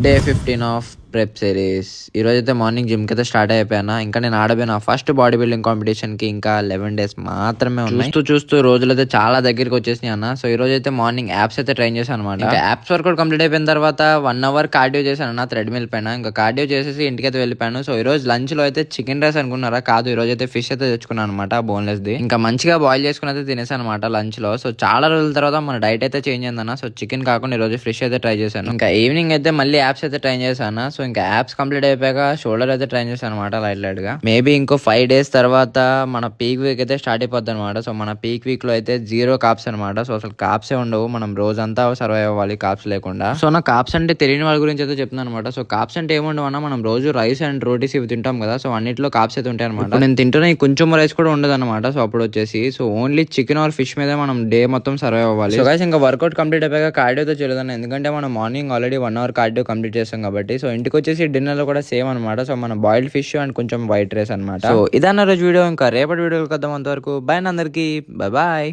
Day 15 of prep series. ఈరోజైతే morning జిమ్కి అయితే స్టార్ట్ అయిపోయాను. ఇంకా నేను ఆడబోయిన ఫస్ట్ బాడీ బిల్డింగ్ కాంపిటీషన్కి ఇంకా 11 days మాత్రమే ఉన్నాయి. చూస్తూ రోజులైతే చాలా దగ్గరికి వచ్చేసినాయి అన్న. సో ఈ రోజు అయితే మార్నింగ్ యాప్స్ అయితే ట్రైన్ చేశాను అనమాట. ఇంకా యాప్స్ వర్కౌట్ కంప్లీట్ అయిపోయిన తర్వాత 1 hour కార్డియో చేశాను అన్న థ్రెడ్మిల్ పైన. ఇంకా కార్డియో చేసేసి ఇంటికైతే వెళ్ళిపోయాను. సో ఈ రోజు లంచ్ లో అయితే చికెన్ రైస్ అనుకున్నారా, కాదు ఈ రోజు అయితే ఫిష్ అయితే తెచ్చుకున్నాను అనమాట, బోన్లెస్ ది. ఇంకా మంచిగా బాయిల్ చేసుకుని అయితే తినేసాను అనమాట లంచ్ లో. సో చాలా రోజుల తర్వాత మన డైట్ అయితే చేంజ్ అయిందన్న. సో చికెన్ కాకుండా ఈ రోజు ఫిష్ అయితే ట్రై చేశాను. ఇంకా ఈవినింగ్ అయితే మళ్ళీ యాప్స్ అయితే ట్రై చేశాను. సో ఇంకా యాప్స్ కంప్లీట్ అయిపోయాక షోల్డర్ అయితే ట్రైన్ చేశాను అనమాట, లైట్ గా. మేబీ ఇంకో 5 days తర్వాత మన పీక్ వీక్ అయితే స్టార్ట్ అయిపోద్ది అనమాట. సో మన పీక్ వీక్ లో అయితే 0 కాప్స్ అనమాట. సో అసలు కాప్సే ఉండవు, మనం రోజంతా సర్వైవ్ అవ్వాలి కాప్స్ లేకుండా. సో నా కాప్స్ అంటే తెలియని వాళ్ళ గురించి అయితే చెప్తున్నాను అనమాట. సో కాప్స్ అంటే ఏముండవు అన్న, మనం రోజు రైస్ అండ్ రోటీస్ ఇవి తింటాం కదా, సో అన్నిట్లో కాప్స్ అయితే ఉంటాయి అనమాట. నేను తింటున్న ఈ కొంచెం రైస్ కూడా ఉండదు అనమాట. సో అప్పుడు వచ్చేసి so only chicken or fish మీద మనం డే మొత్తం సర్వైవ్ అవ్వాలి. సో గైస్ ఇంకా వర్కౌట్ కంప్లీట్ అయిపోయాక కార్డియో అయితే చేయలేదన్న, ఎందుకంటే మనం morning already 1 hour cardio complete చేస్తాం కాబట్టి. సో ఇంటికి వచ్చేసి డిన్నర్ లో కూడా సేమ్ అనమాట. సో మన బాయిల్డ్ ఫిష్ అండ్ కొంచెం వైట్ రైస్ అనమాట. సో ఇదన్న రోజు వీడియో. ఇంకా రేపటి వీడియోకి వద్దాం, అంతవరకు బాయ్ అందరికి, బాయ్.